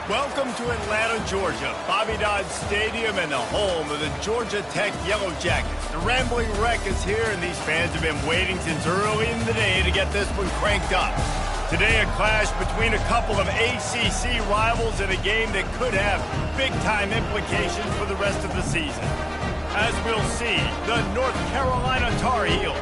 Welcome to Atlanta, Georgia, Bobby Dodd Stadium and the home of the Georgia Tech Yellow Jackets. The Rambling Wreck is here, and these fans have been waiting since early in the day to get this one cranked up. Today, a clash between a couple of ACC rivals in a game that could have big-time implications for the rest of the season. As we'll see, the North Carolina Tar Heels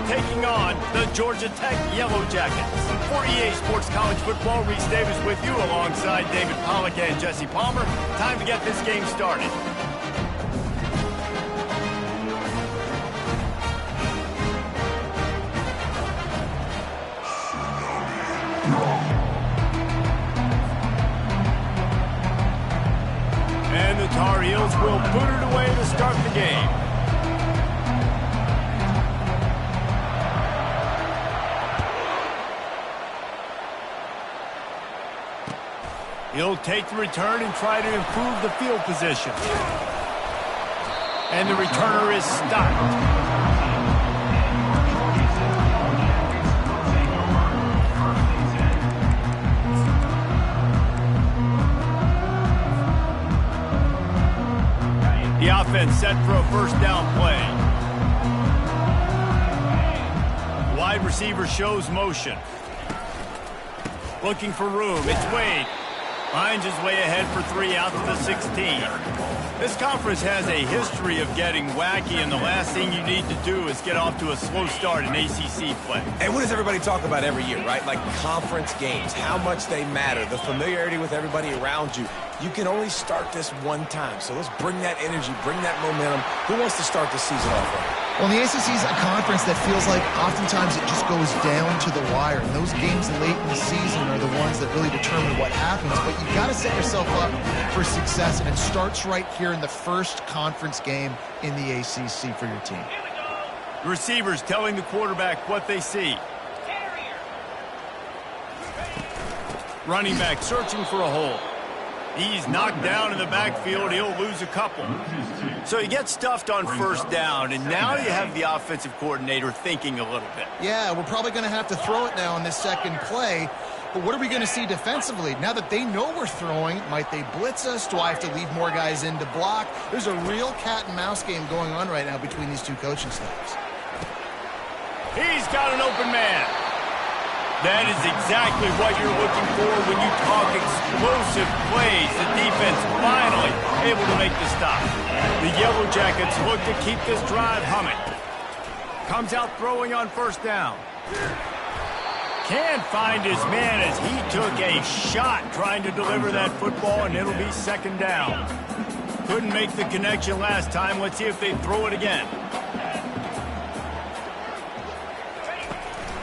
taking on the Georgia Tech Yellow Jackets. For EA Sports College Football, Reese Davis with you alongside David Pollack and Jesse Palmer. Time to get this game started. And the Tar Heels will boot it away to start the game. He'll take the return and try to improve the field position. And the returner is stopped. The offense set for a first down play. Wide receiver shows motion. Looking for room. It's Wade. Finds his way ahead for 3 out to the 16. This conference has a history of getting wacky, and the last thing you need to do is get off to a slow start in ACC play. And what does everybody talk about every year, right? Like conference games, how much they matter, the familiarity with everybody around you. You can only start this one time, so let's bring that energy, bring that momentum. Who wants to start the season off right? Well, the ACC is a conference that feels like oftentimes it just goes down to the wire. And those games late in the season are the ones that really determine what happens. But you've got to set yourself up for success, and it starts right here in the first conference game in the ACC for your team. The receivers telling the quarterback what they see. Running back searching for a hole. He's knocked down in the backfield. He'll lose a couple. So he gets stuffed on first down, and now you have the offensive coordinator thinking a little bit. Yeah, we're probably going to have to throw it now in this second play. But what are we going to see defensively? Now that they know we're throwing, might they blitz us? Do I have to leave more guys in to block? There's a real cat-and-mouse game going on right now between these two coaching staffs. He's got an open man. That is exactly what you're looking for when you talk explosive plays. The defense finally able to make the stop. The Yellow Jackets look to keep this drive humming. Comes out throwing on first down. Can't find his man as he took a shot trying to deliver that football, and it'll be second down. Couldn't make the connection last time. Let's see if they throw it again.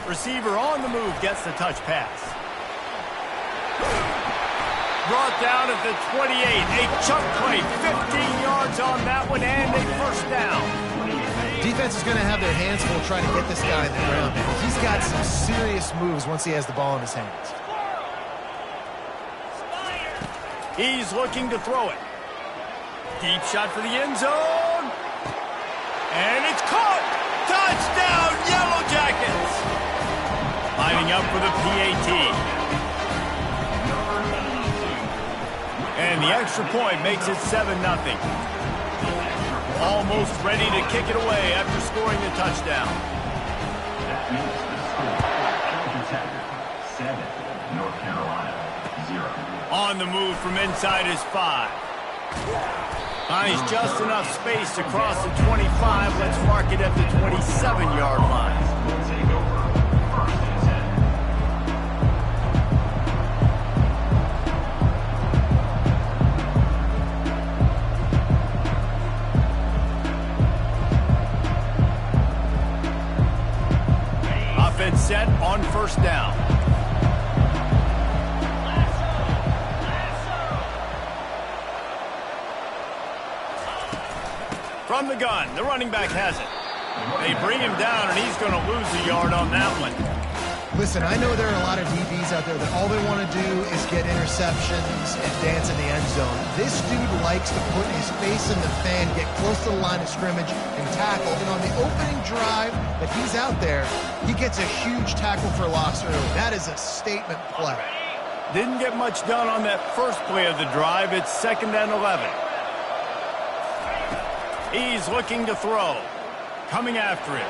Receiver on the move gets the touch pass. Brought down at the 28. A chunk play, 15 yards on that one, and a first down. Defense is going to have their hands full trying to get this guy in the ground. He's got some serious moves once he has the ball in his hands. He's looking to throw it. Deep shot for the end zone. And it's caught. Touchdown, Yellow Jackets. Lining up for the PAT. And the extra point makes it 7-0. Almost ready to kick it away after scoring the touchdown. North Carolina, 0. On the move from inside his 5. Finds just enough space to cross the 25. Let's mark it at the 27-yard line. Offense set on first down. From the gun, the running back has it. They bring him down, and he's going to lose a yard on that one. Listen, I know there are a lot of DBs out there that all they want to do is get interceptions and dance in the end zone. This dude likes to put his face in the fan, get close to the line of scrimmage, and tackle. And on the opening drive that he's out there, he gets a huge tackle for loss early. That is a statement play. Didn't get much done on that first play of the drive. It's 2nd and 11. He's looking to throw. Coming after him.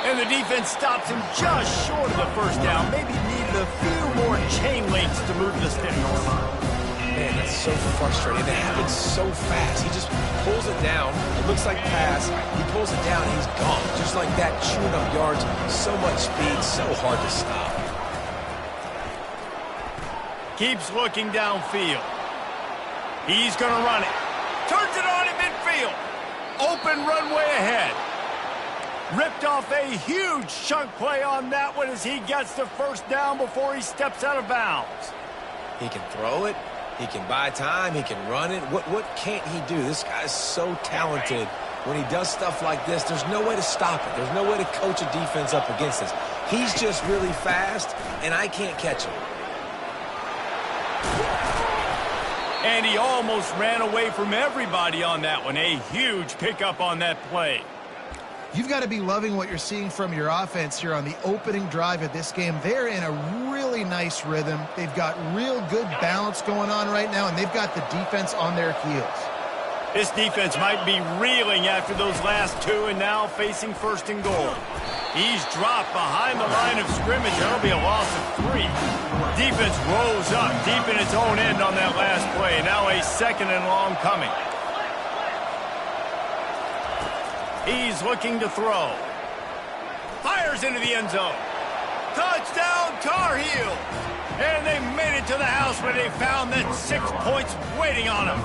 And the defense stops him just short of the first down. Maybe needed a few more chain links to move the sticks. Man, that's so frustrating. It happens so fast. He just pulls it down. It looks like pass. He pulls it down, and he's gone. Just like that, chewing up yards. So much speed, so hard to stop. Keeps looking downfield. He's going to run it. Turns it on in midfield. Open runway ahead. Ripped off a huge chunk play on that one as he gets the first down before he steps out of bounds. He can throw it. He can buy time. He can run it. What can't he do? This guy is so talented. When he does stuff like this, there's no way to stop it. There's no way to coach a defense up against this. He's just really fast, and I can't catch him. And he almost ran away from everybody on that one. A huge pickup on that play. You've got to be loving what you're seeing from your offense here on the opening drive of this game. They're in a really nice rhythm. They've got real good balance going on right now, and they've got the defense on their heels. This defense might be reeling after those last two and now facing 1st and goal. He's dropped behind the line of scrimmage. That'll be a loss of 3. Defense rose up deep in its own end on that last play. Now a 2nd and long coming. He's looking to throw. Fires into the end zone. Touchdown, Tar Heels. And they made it to the house where they found that 6 points waiting on them.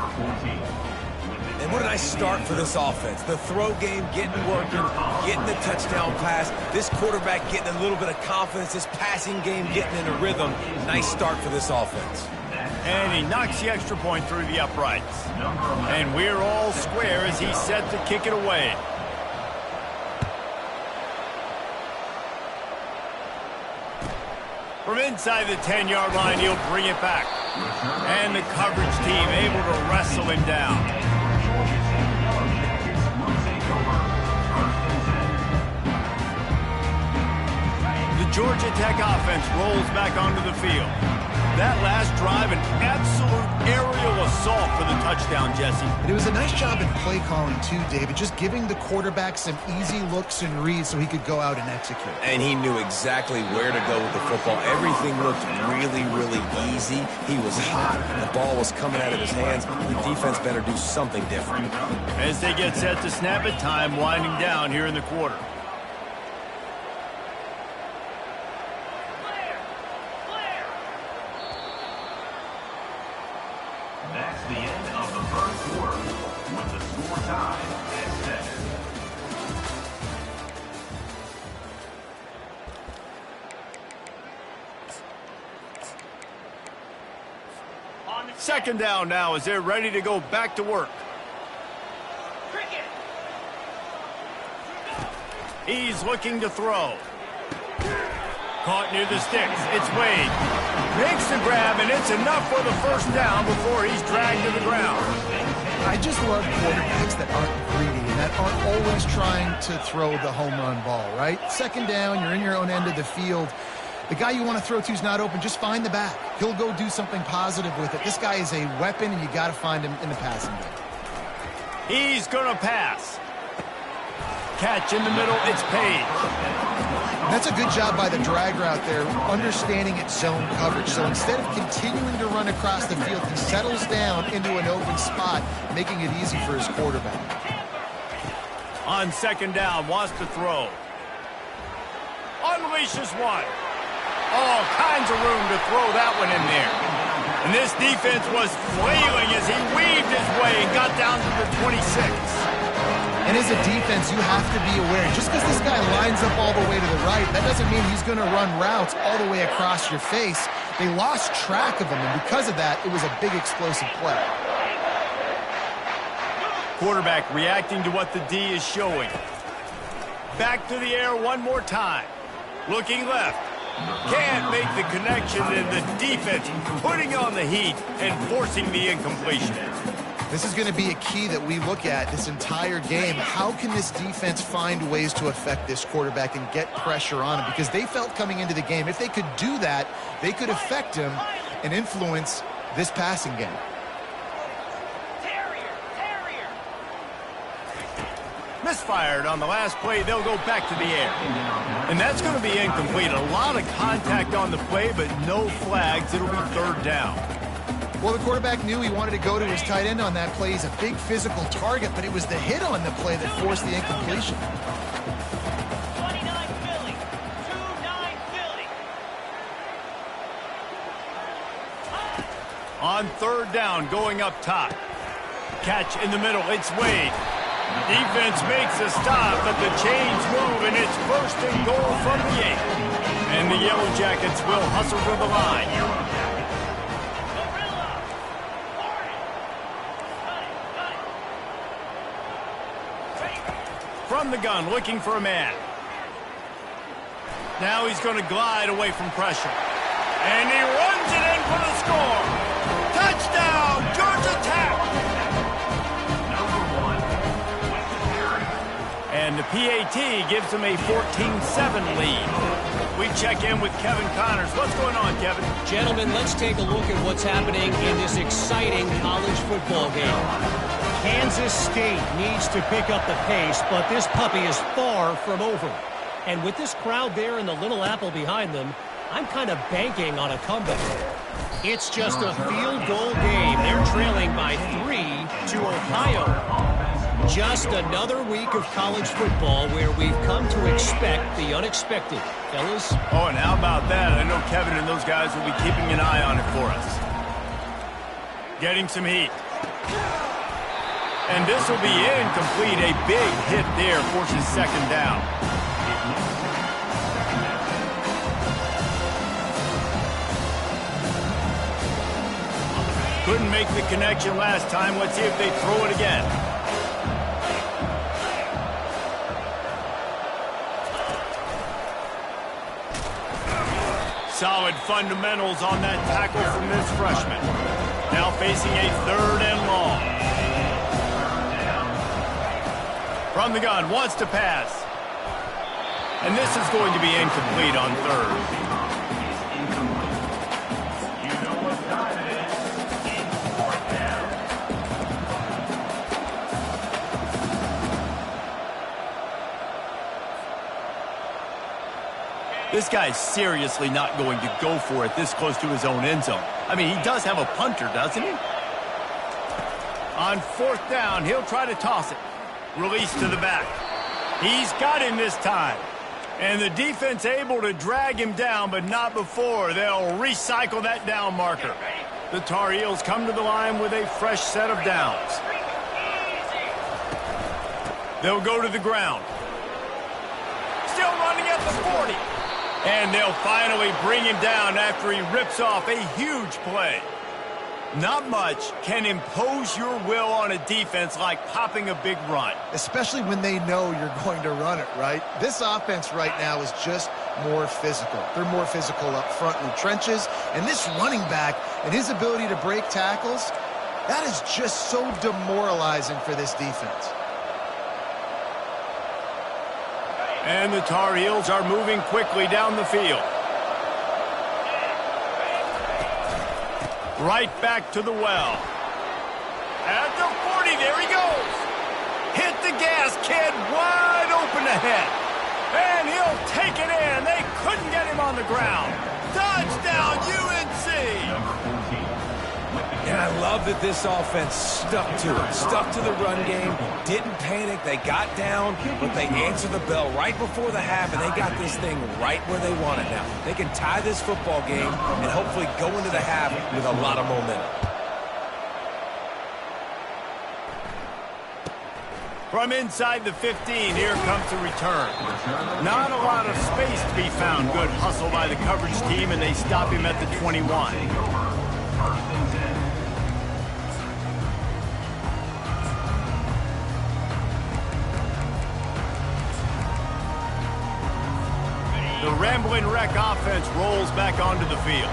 And what a nice start for this offense. The throw game getting working, getting the touchdown pass. This quarterback getting a little bit of confidence. This passing game getting in a rhythm. Nice start for this offense. And he knocks the extra point through the uprights. And we're all square as he's set to kick it away. From inside the 10-yard line, he'll bring it back. And the coverage team able to wrestle him down. The Georgia Tech offense rolls back onto the field. That last drive, an absolute aerial assault for the touchdown, Jesse. And it was a nice job in play calling, too, David, just giving the quarterback some easy looks and reads so he could go out and execute. And he knew exactly where to go with the football. Everything looked really, really easy. He was hot. The ball was coming out of his hands. The defense better do something different. As they get set to snap it, time winding down here in the quarter. That's the end of the first quarter with the score tied at 7. 2nd down now as they're ready to go back to work. He's looking to throw. Caught near the sticks. It's Wade. Makes the grab, and it's enough for the first down before he's dragged to the ground. I just love quarterbacks that aren't greedy and that aren't always trying to throw the home run ball, right? 2nd down, you're in your own end of the field. The guy you want to throw to is not open. Just find the back. He'll go do something positive with it. This guy is a weapon, and you got to find him in the passing game. He's going to pass. Catch in the middle. It's Page. That's a good job by the drag route there, understanding its zone coverage. So instead of continuing to run across the field, he settles down into an open spot, making it easy for his quarterback. On 2nd down, wants to throw. Unleashes one. All kinds of room to throw that one in there. And this defense was flailing as he weaved his way and got down to the 26. And as a defense, you have to be aware, just because this guy lines up all the way to the right, that doesn't mean he's going to run routes all the way across your face. They lost track of him, and because of that, it was a big explosive play. Quarterback reacting to what the D is showing. Back to the air one more time. Looking left. Can't make the connection, and the defense putting on the heat and forcing the incompletion. This is going to be a key that we look at this entire game. How can this defense find ways to affect this quarterback and get pressure on him? Because they felt coming into the game, if they could do that, they could affect him and influence this passing game. Misfired on the last play. They'll go back to the air. And that's going to be incomplete. A lot of contact on the play, but no flags. It'll be third down. Well, the quarterback knew he wanted to go to his tight end on that play. He's a big physical target, but it was the hit on the play that forced the incompletion. 29 Philly. 2-9 Philly. On third down, going up top. Catch in the middle. It's Wade. Defense makes a stop, but the chains move, and it's first and goal from the 8. And the Yellow Jackets will hustle for the line. From the gun, looking for a man. Now he's going to glide away from pressure. And he runs it in for the score. Touchdown, Georgia Tech! And the PAT gives them a 14-7 lead. We check in with Kevin Connors. What's going on, Kevin? Gentlemen, let's take a look at what's happening in this exciting college football game. Kansas State needs to pick up the pace, but this puppy is far from over. And with this crowd there and the Little Apple behind them, I'm kind of banking on a comeback. It's just a field goal game. They're trailing by 3 to Ohio. Just another week of college football where we've come to expect the unexpected. Fellas? Oh, and how about that? I know Kevin and those guys will be keeping an eye on it for us. Getting some heat. And this will be incomplete. A big hit there forces second down. Couldn't make the connection last time. Let's see if they throw it again. Solid fundamentals on that tackle from this freshman. Now facing a third and long. From the gun, wants to pass. And this is going to be incomplete on third. This guy's seriously not going to go for it this close to his own end zone. I mean, he does have a punter, doesn't he? On fourth down, he'll try to toss it. Release to the back. He's got him this time. And the defense able to drag him down, but not before. They'll recycle that down marker. The Tar Heels come to the line with a fresh set of downs. They'll go to the ground. Still running at the 40. And they'll finally bring him down after he rips off a huge play. Not much can impose your will on a defense like popping a big run. Especially when they know you're going to run it, right? This offense right now is just more physical. They're more physical up front in the trenches. And this running back and his ability to break tackles, that is just so demoralizing for this defense. And the Tar Heels are moving quickly down the field. Right back to the well. At the 40, there he goes. Hit the gas, kid, wide open ahead. And he'll take it in. They couldn't get him on the ground. Touchdown, UNC. And I love that this offense stuck to it, stuck to the run game, didn't panic, they got down, but they answered the bell right before the half, and they got this thing right where they want it now. They can tie this football game and hopefully go into the half with a lot of momentum. From inside the 15, here comes the return. Not a lot of space to be found. Good hustle by the coverage team, and they stop him at the 21. The Rambling Wreck offense rolls back onto the field.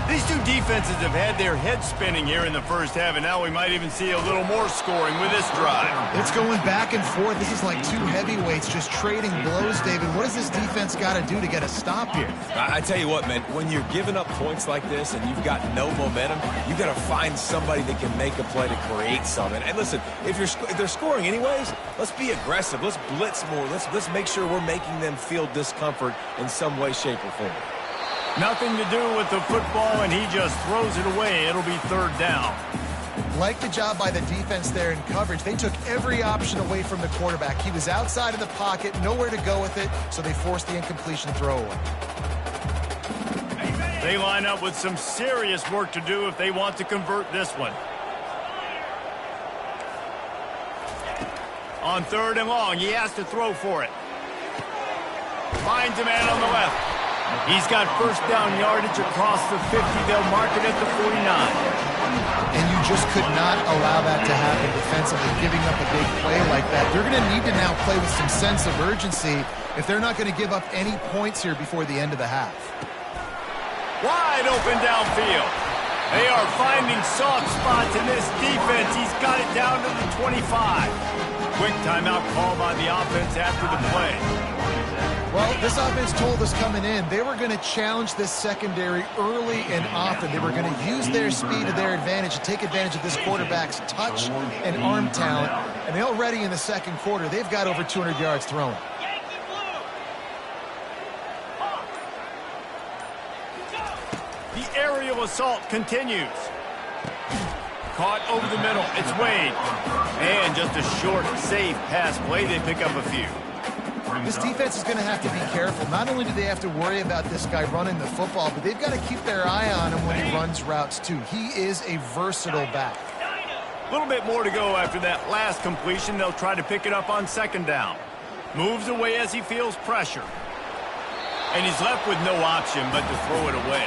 These two defenses have had their heads spinning here in the first half, and now we might even see a little more scoring with this drive. It's going back and forth. This is like two heavyweights just trading blows, David. What does this defense got to do to get a stop here? I tell you what, man, when you're giving up points like this and you've got no momentum, you got to find somebody that can make a play to create something. And listen, if they're scoring anyways, let's be aggressive. Let's blitz more. Let's make sure we're making them feel discomfort in some way, shape, or form. Nothing to do with the football, and he just throws it away. It'll be third down. Like the job by the defense there in coverage. They took every option away from the quarterback. He was outside of the pocket, nowhere to go with it, so they forced the incompletion throwaway. They line up with some serious work to do if they want to convert this one. On third and long, he has to throw for it. Finds a man on the left. He's got first down yardage across the 50. They'll mark it at the 49. And you just could not allow that to happen defensively, giving up a big play like that. They're going to need to now play with some sense of urgency if they're not going to give up any points here before the end of the half. Wide open downfield. They are finding soft spots in this defense. He's got it down to the 25. Quick timeout call by the offense after the play. Well, this offense told us coming in they were going to challenge this secondary early and often. They were going to use their speed to their advantage and take advantage of this quarterback's touch and arm talent. And they already in the second quarter, they've got over 200 yards thrown. The aerial assault continues. Caught over the middle. It's Wade. And just a short, safe pass play. They pick up a few. This defense is going to have to be careful. Not only do they have to worry about this guy running the football, but they've got to keep their eye on him when he runs routes too. He is a versatile back. A little bit more to go after that last completion. They'll try to pick it up on second down. Moves away as he feels pressure. And he's left with no option but to throw it away.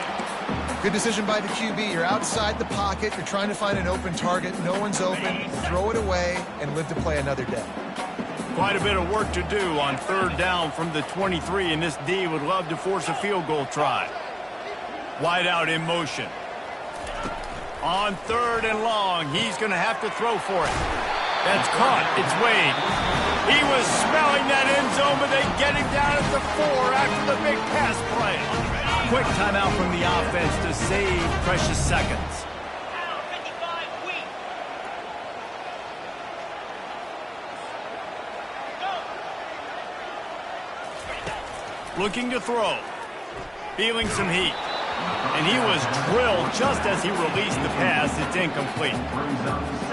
Good decision by the QB. You're outside the pocket. You're trying to find an open target. No one's open. Throw it away and live to play another day. Quite a bit of work to do on third down from the 23, and this D would love to force a field goal try. Wide out in motion. On third and long, he's going to have to throw for it. That's caught. It's Wade. He was smelling that end zone, but they get him down at the 4 after the big pass play. Quick timeout from the offense to save precious seconds. Looking to throw. Feeling some heat. And he was drilled just as he released the pass. It's incomplete.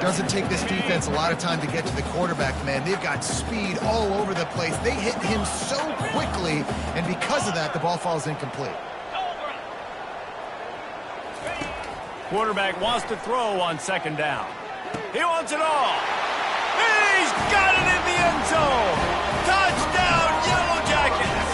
Doesn't take this defense a lot of time to get to the quarterback, man. They've got speed all over the place. They hit him so quickly, and because of that, the ball falls incomplete. Quarterback wants to throw on second down. He wants it all. He's got it in the end zone. Touchdown, Yellow Jackets.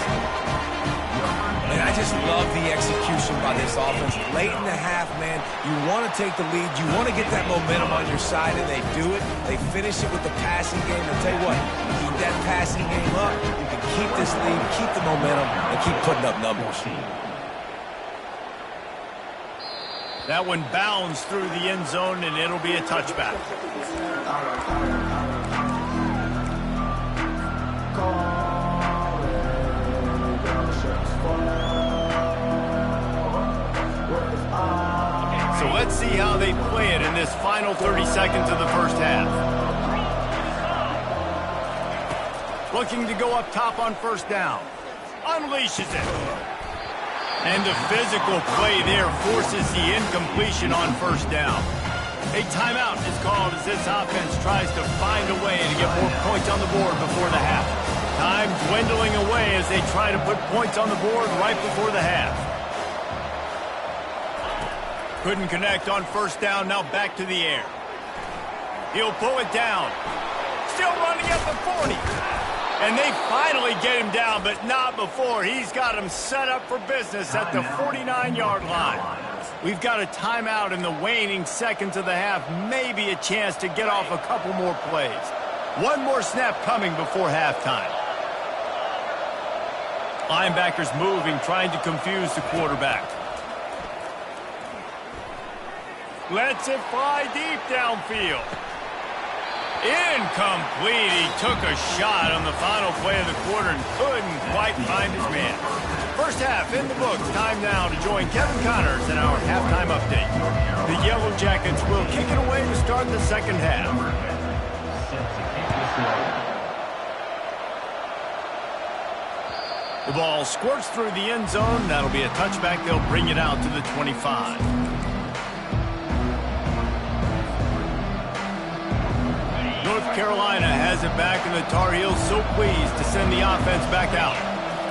And I just love the execution by this offense. Late in the half, man, you want to take the lead. You want to get that momentum on your side, and they do it. They finish it with the passing game. And tell you what, keep that passing game up. You can keep this lead, keep the momentum, and keep putting up numbers. That one bounds through the end zone, and it'll be a touchback. So let's see how they play it in this final 30 seconds of the first half. Looking to go up top on first down. Unleashes it. And the physical play there forces the incompletion on first down. A timeout is called as this offense tries to find a way to get more points on the board before the half. Time dwindling away as they try to put points on the board right before the half. Couldn't connect on first down, now back to the air. He'll pull it down. Still running at the 40. And they finally get him down, but not before. He's got him set up for business at the 49-yard line. We've got a timeout in the waning seconds of the half. Maybe a chance to get off a couple more plays. One more snap coming before halftime. Linebackers moving, trying to confuse the quarterback. Lets it fly deep downfield. Incomplete. He took a shot on the final play of the quarter and couldn't quite find his man. First half in the books. Time now to join Kevin Connors in our halftime update. The Yellow Jackets will kick it away to start the second half. The ball squirts through the end zone. That'll be a touchback. They'll bring it out to the 25. North Carolina has it back, and the Tar Heels so pleased to send the offense back out.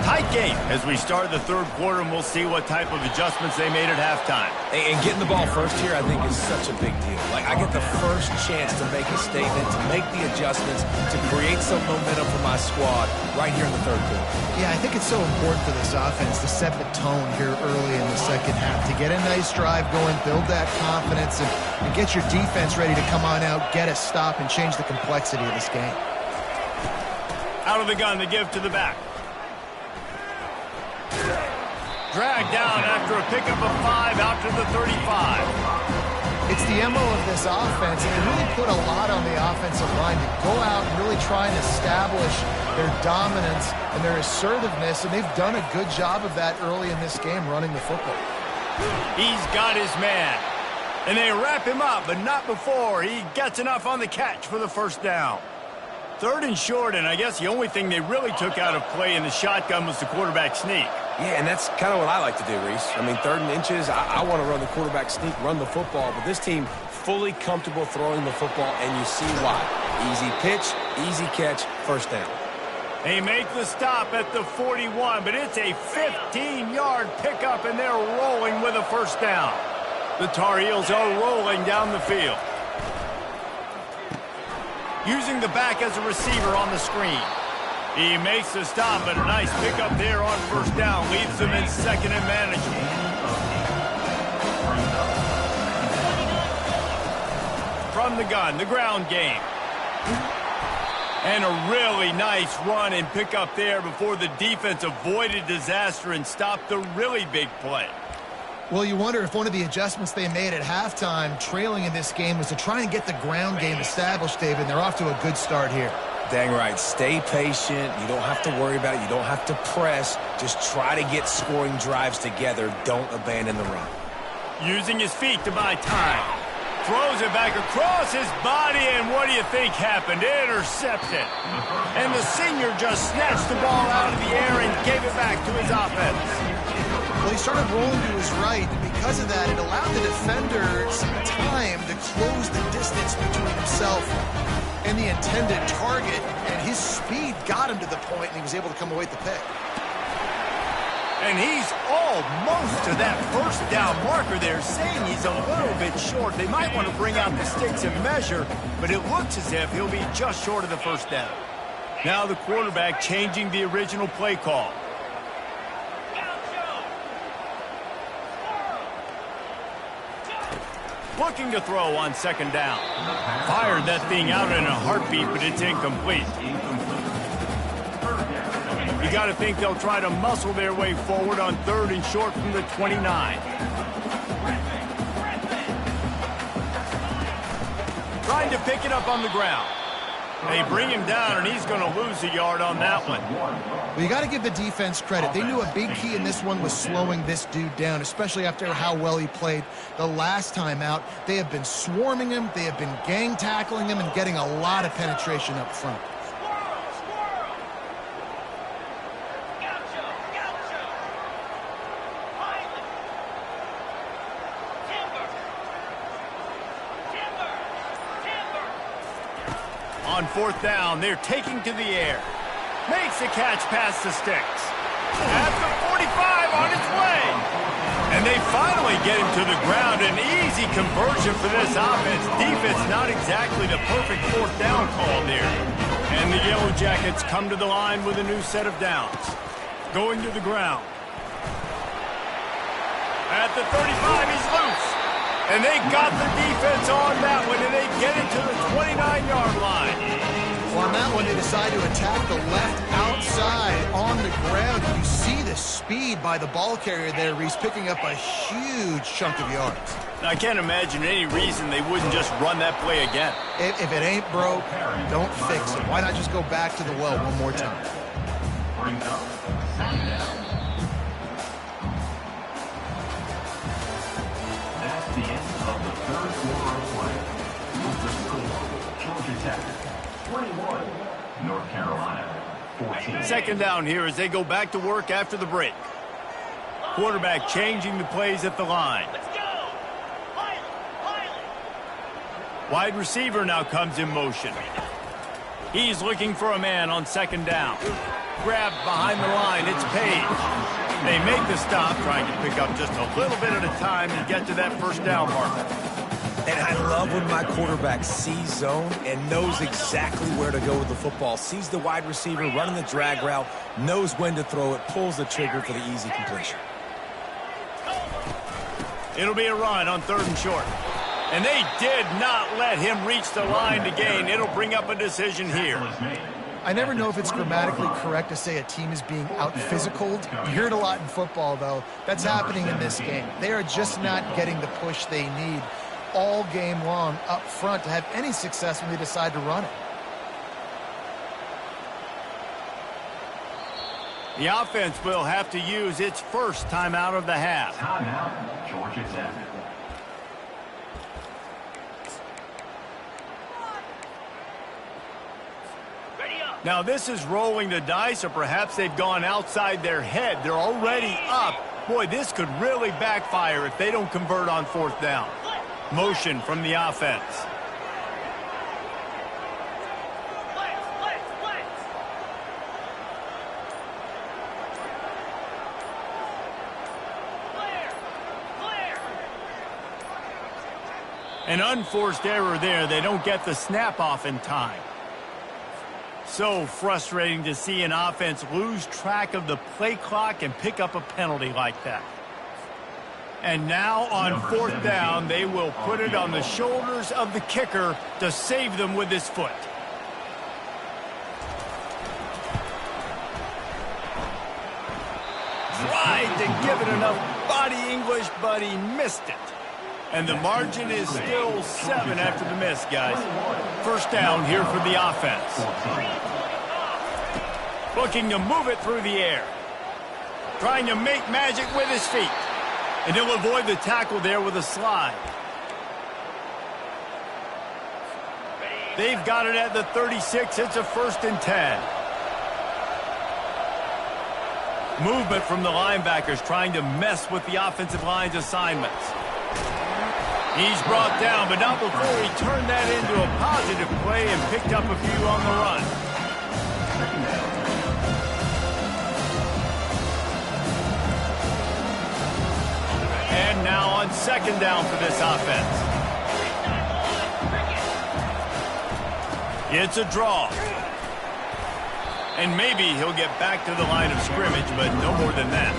Tight game as we start the third quarter, and we'll see what type of adjustments they made at halftime. And getting the ball first here, I think, is such a big deal. Like, I get the first chance to make a statement, to make the adjustments, to create some momentum for my squad right here in the third quarter. Yeah, I think it's so important for this offense to set the tone here early in the second half, to get a nice drive going, build that confidence, and get your defense ready to come on out, get a stop, and change the complexity of this game. Out of the gun to give to the back. Dragged down after a pickup of 5 out to the 35. It's the MO of this offense, and they really put a lot on the offensive line to go out and really try and establish their dominance and their assertiveness, and they've done a good job of that early in this game, running the football. He's got his man, and they wrap him up, but not before he gets enough on the catch for the first down. Third and short, and I guess the only thing they really took out of play in the shotgun was the quarterback sneak. Yeah, and that's kind of what I like to do, Reese. I mean, 3rd and inches, I want to run the quarterback sneak, run the football, but this team fully comfortable throwing the football, and you see why. Easy pitch, easy catch, first down. They make the stop at the 41, but it's a 15-yard pickup, and they're rolling with a first down. The Tar Heels are rolling down the field. Using the back as a receiver on the screen. He makes the stop, but a nice pickup there on first down. Leaves them in second and manageable. From the gun, the ground game. And a really nice run and pickup there before the defense avoided disaster and stopped the really big play. Well, you wonder if one of the adjustments they made at halftime, trailing in this game, was to try and get the ground game established, David. They're off to a good start here. Dang right. Stay patient. You don't have to worry about it. You don't have to press. Just try to get scoring drives together. Don't abandon the run. Using his feet to buy time. Throws it back across his body, and what do you think happened? Intercepted. And the senior just snatched the ball out of the air and gave it back to his offense. Well, he started rolling to his right, and because of that, it allowed the defender some time to close the distance between himself and the intended target, and his speed got him to the point, and he was able to come away with the pick. And he's almost to that first down marker there, saying he's a little bit short. They might want to bring out the sticks and measure, but it looks as if he'll be just short of the first down. Now the quarterback changing the original play call. Looking to throw on second down. Fired that thing out in a heartbeat, but it's incomplete. You got to think they'll try to muscle their way forward on 3rd and short from the 29. Trying to pick it up on the ground. They bring him down, and he's going to lose a yard on that one. Well, you got to give the defense credit. They knew a big key in this one was slowing this dude down, especially after how well he played the last time out. They have been swarming him. They have been gang tackling him and getting a lot of penetration up front. On 4th down, they're taking to the air. Makes the catch past the sticks. At the 45 on its way. And they finally get him to the ground. An easy conversion for this offense. Defense not exactly the perfect 4th down call there. And the Yellow Jackets come to the line with a new set of downs. Going to the ground. At the 35, he's loose. And they got the defense on that one, and they get it to the 29-yard line. Well, on that one, they decide to attack the left outside on the ground. You see this. the speed by the ball carrier there, Reese, picking up a huge chunk of yards. I can't imagine any reason they wouldn't just run that play again. If it ain't broke, don't fix it. Why not just go back to the well one more time? Brings up second down. That's the end of the third quarter of play. With the score, Georgia Tech 21, North Carolina 14. Second down here as they go back to work after the break. Quarterback changing the plays at the line. Let's go. Pilot. Wide receiver now comes in motion. He's looking for a man on second down. Grabbed behind the line, it's Page. They make the stop, trying to pick up just a little bit at a time to get to that first down mark. And I love when my quarterback sees zone and knows exactly where to go with the football. Sees the wide receiver running the drag route, knows when to throw it, pulls the trigger for the easy completion. It'll be a run on 3rd and short. And they did not let him reach the line to gain. It'll bring up a decision here. I never know if it's grammatically correct to say a team is being out-physicaled. You hear it a lot in football, though. That's happening in this game. They are just not getting the push they need all game long up front to have any success when they decide to run it. The offense will have to use its first timeout of the half. Timeout, Georgia Tech. Now this is rolling the dice, or perhaps they've gone outside their head. They're already up. Boy, this could really backfire if they don't convert on 4th down. Motion from the offense. An unforced error there. They don't get the snap off in time. So frustrating to see an offense lose track of the play clock and pick up a penalty like that. And now on 4th down, they will put it on the shoulders of the kicker to save them with his foot. Tried to give it enough body English, but he missed it. And the margin is still 7 after the miss, guys. First down here for the offense. Looking to move it through the air. Trying to make magic with his feet. And he'll avoid the tackle there with a slide. They've got it at the 36. It's a 1st and 10. Movement from the linebackers trying to mess with the offensive line's assignments. He's brought down, but not before he turned that into a positive play and picked up a few on the run. And now on 2nd down for this offense. It's a draw. And maybe he'll get back to the line of scrimmage, but no more than that.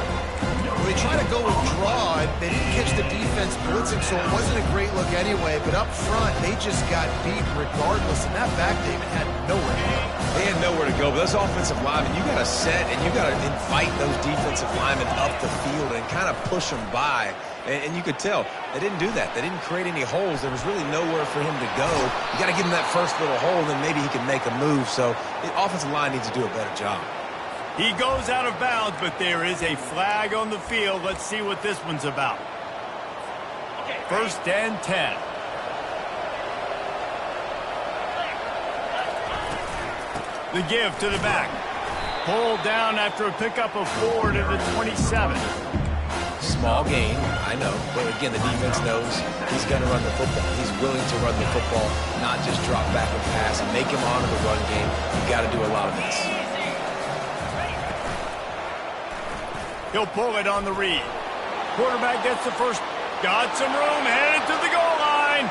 Well, they try to go with draw. They didn't catch the defense blitzing, so it wasn't a great look anyway. But up front, they just got beat regardless. And that back David had nowhere to go. They had nowhere to go, but those offensive linemen, you got to set and you got to invite those defensive linemen up the field and kind of push them by. And you could tell they didn't do that. They didn't create any holes. There was really nowhere for him to go. You got to give him that first little hole, and then maybe he can make a move. So the offensive line needs to do a better job. He goes out of bounds, but there is a flag on the field. Let's see what this one's about. 1st and 10. The give to the back. Pulled down after a pickup of 4 to the 27. Small gain, I know. But again, the defense knows he's going to run the football. He's willing to run the football, not just drop back and pass and make him honor the run game. You got to do a lot of this. He'll pull it on the read. Quarterback gets the first. Got some room, headed to the goal line.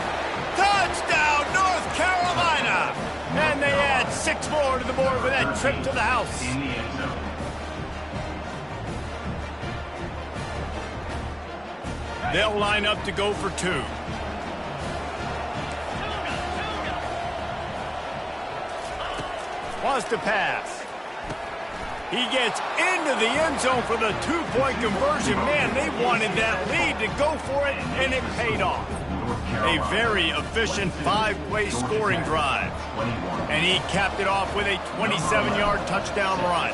Touchdown, North Carolina! And they add 6 more to the board with that trip to the house. In the end zone. They'll line up to go for 2. Wants to pass. He gets into the end zone for the two-point conversion. Man, they wanted that lead to go for it, and it paid off. A very efficient 5-play scoring drive. And he capped it off with a 27-yard touchdown run.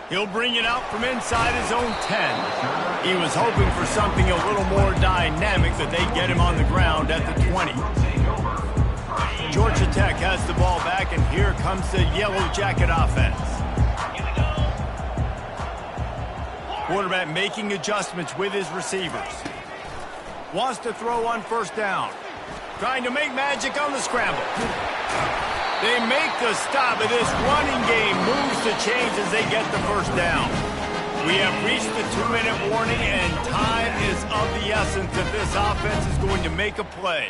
He'll bring it out from inside his own 10. He was hoping for something a little more dynamic, but they get him on the ground at the 20. Georgia Tech has the ball back, and here comes the Yellow Jacket offense. Quarterback making adjustments with his receivers. Wants to throw on first down. Trying to make magic on the scramble. They make the stop, and this running game moves the chains as they get the first down. We have reached the 2-minute warning, and time is of the essence if this offense is going to make a play.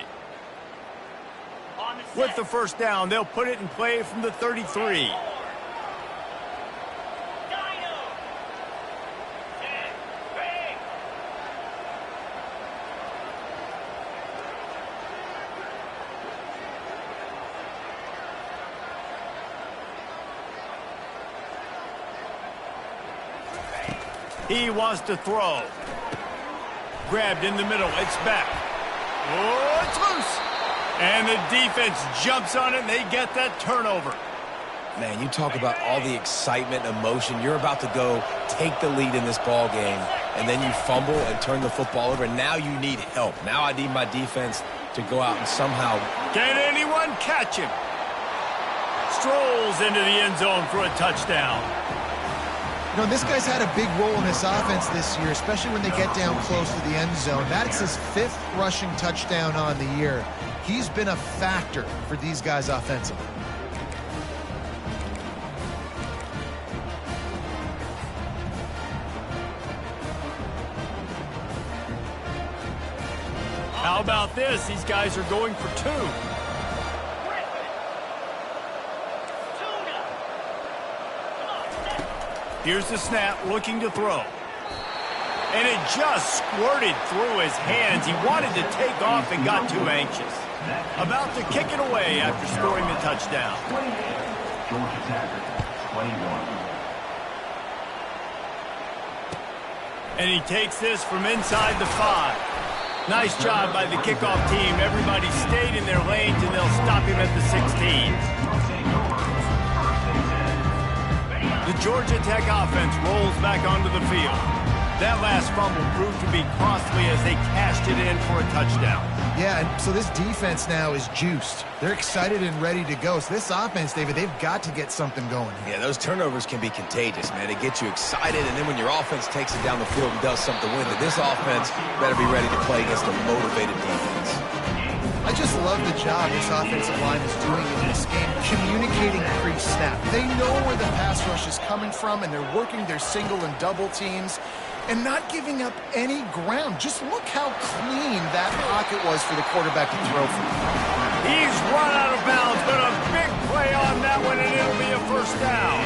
With the first down, they'll put it in play from the 33. He wants to throw. Grabbed in the middle. It's back. Oh, it's loose. And the defense jumps on it, and they get that turnover. Man, you talk about all the excitement and emotion. You're about to go take the lead in this ball game, and then you fumble and turn the football over. Now you need help. Now I need my defense to go out and somehow... Can anyone catch him? Strolls into the end zone for a touchdown. You know, this guy's had a big role in this offense this year, especially when they get down close to the end zone. That's his 5th rushing touchdown on the year. He's been a factor for these guys offensively. How about this? These guys are going for 2. Here's the snap, looking to throw. And it just squirted through his hands. He wanted to take off and got too anxious. About to kick it away after scoring the touchdown. Georgia Tech, 21. And he takes this from inside the 5. Nice job by the kickoff team. Everybody stayed in their lanes, and they'll stop him at the 16. The Georgia Tech offense rolls back onto the field. That last fumble proved to be costly as they cashed it in for a touchdown. Yeah, and so this defense now is juiced. They're excited and ready to go. So this offense, David, they've got to get something going here. Yeah, those turnovers can be contagious, man. They get you excited, and then when your offense takes it down the field and does something with it, this offense better be ready to play against a motivated defense. I just love the job this offensive line is doing in this game, communicating pre-snap. They know where the pass rush is coming from, and they're working their single and double teams and not giving up any ground. Just look how clean that pocket was for the quarterback to throw from. He's run out of bounds, but a big play on that one, and it'll be a first down.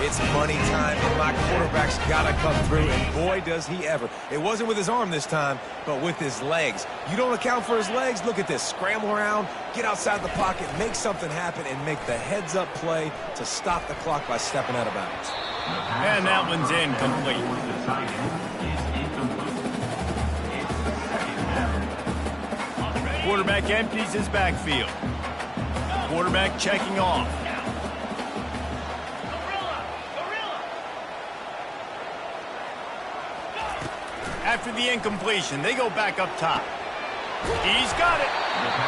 It's money time, and my quarterback's got to come through, and boy, does he ever. It wasn't with his arm this time, but with his legs. You don't account for his legs? Look at this. Scramble around, get outside the pocket, make something happen, and make the heads-up play to stop the clock by stepping out of bounds. And that one's incomplete. Quarterback empties his backfield. Quarterback checking off. After the incompletion, they go back up top. He's got it.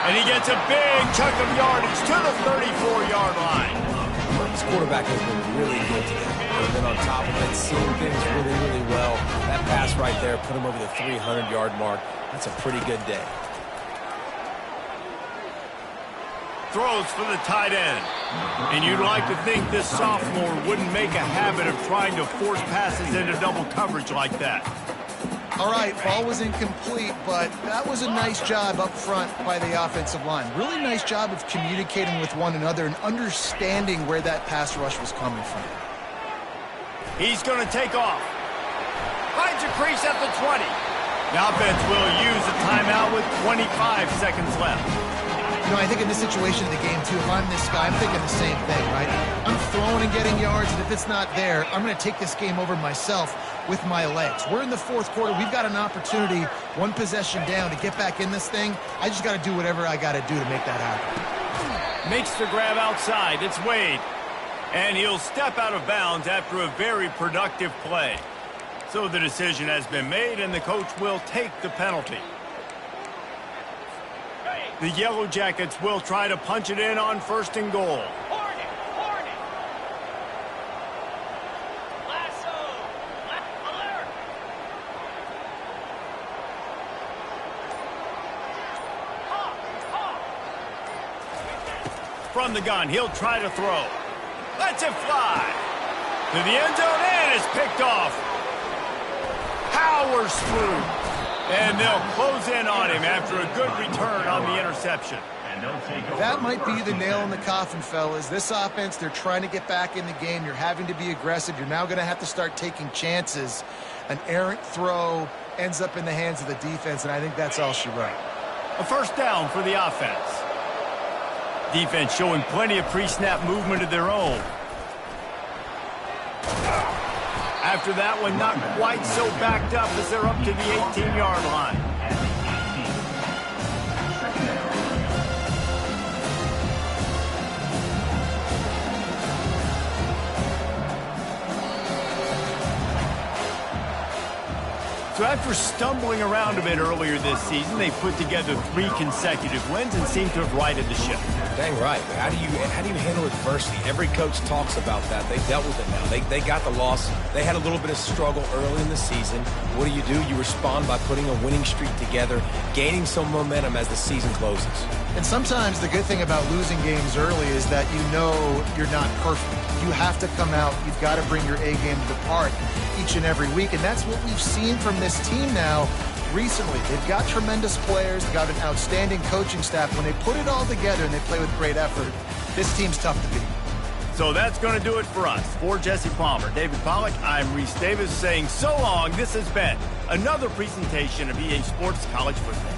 And he gets a big chunk of yardage to the 34-yard line. This quarterback has been really good today. They've been on top of it, seeing things really, really well. That pass right there put him over the 300-yard mark. That's a pretty good day. Throws for the tight end. And you'd like to think this sophomore wouldn't make a habit of trying to force passes into double coverage like that. All right, ball was incomplete, but that was a nice job up front by the offensive line. Really nice job of communicating with one another and understanding where that pass rush was coming from. He's going to take off. Finds a crease at the 20. The offense will use a timeout with 25 seconds left. You know, I think in this situation of the game, too, if I'm this guy, I'm thinking the same thing, right? I'm throwing and getting yards, and if it's not there, I'm going to take this game over myself with my legs. We're in the fourth quarter. We've got an opportunity, one possession down, to get back in this thing. I just got to do whatever I got to do to make that happen. Makes the grab outside. It's Wade. And he'll step out of bounds after a very productive play. So the decision has been made, and the coach will take the penalty. The Yellow Jackets will try to punch it in on 1st and goal. Hornet. Lasso. Alert. Hawk. From the gun, he'll try to throw. Lets it fly. To the end zone, and it's picked off. Powers through. And they'll close in on him after a good return on the interception. That might be the nail in the coffin, fellas. This offense, they're trying to get back in the game. You're having to be aggressive. You're now going to have to start taking chances. An errant throw ends up in the hands of the defense, and I think that's all she wrote. A 1st down for the offense. Defense showing plenty of pre-snap movement of their own. After that one, not quite so backed up as they're up to the 18-yard line. So after stumbling around a bit earlier this season, they put together 3 consecutive wins and seem to have righted the ship. Dang right. How do you handle adversity? Every coach talks about that. They dealt with it now. They got the loss. They had a little bit of struggle early in the season. What do? You respond by putting a winning streak together, gaining some momentum as the season closes. And sometimes the good thing about losing games early is that you know you're not perfect. You have to come out. You've got to bring your A game to the park each and every week. And that's what we've seen from this team now recently. They've got tremendous players. They've got an outstanding coaching staff. When they put it all together and they play with great effort, this team's tough to beat. So that's going to do it for us. For Jesse Palmer, David Pollack, I'm Reese Davis saying so long. This has been another presentation of EA Sports College Football.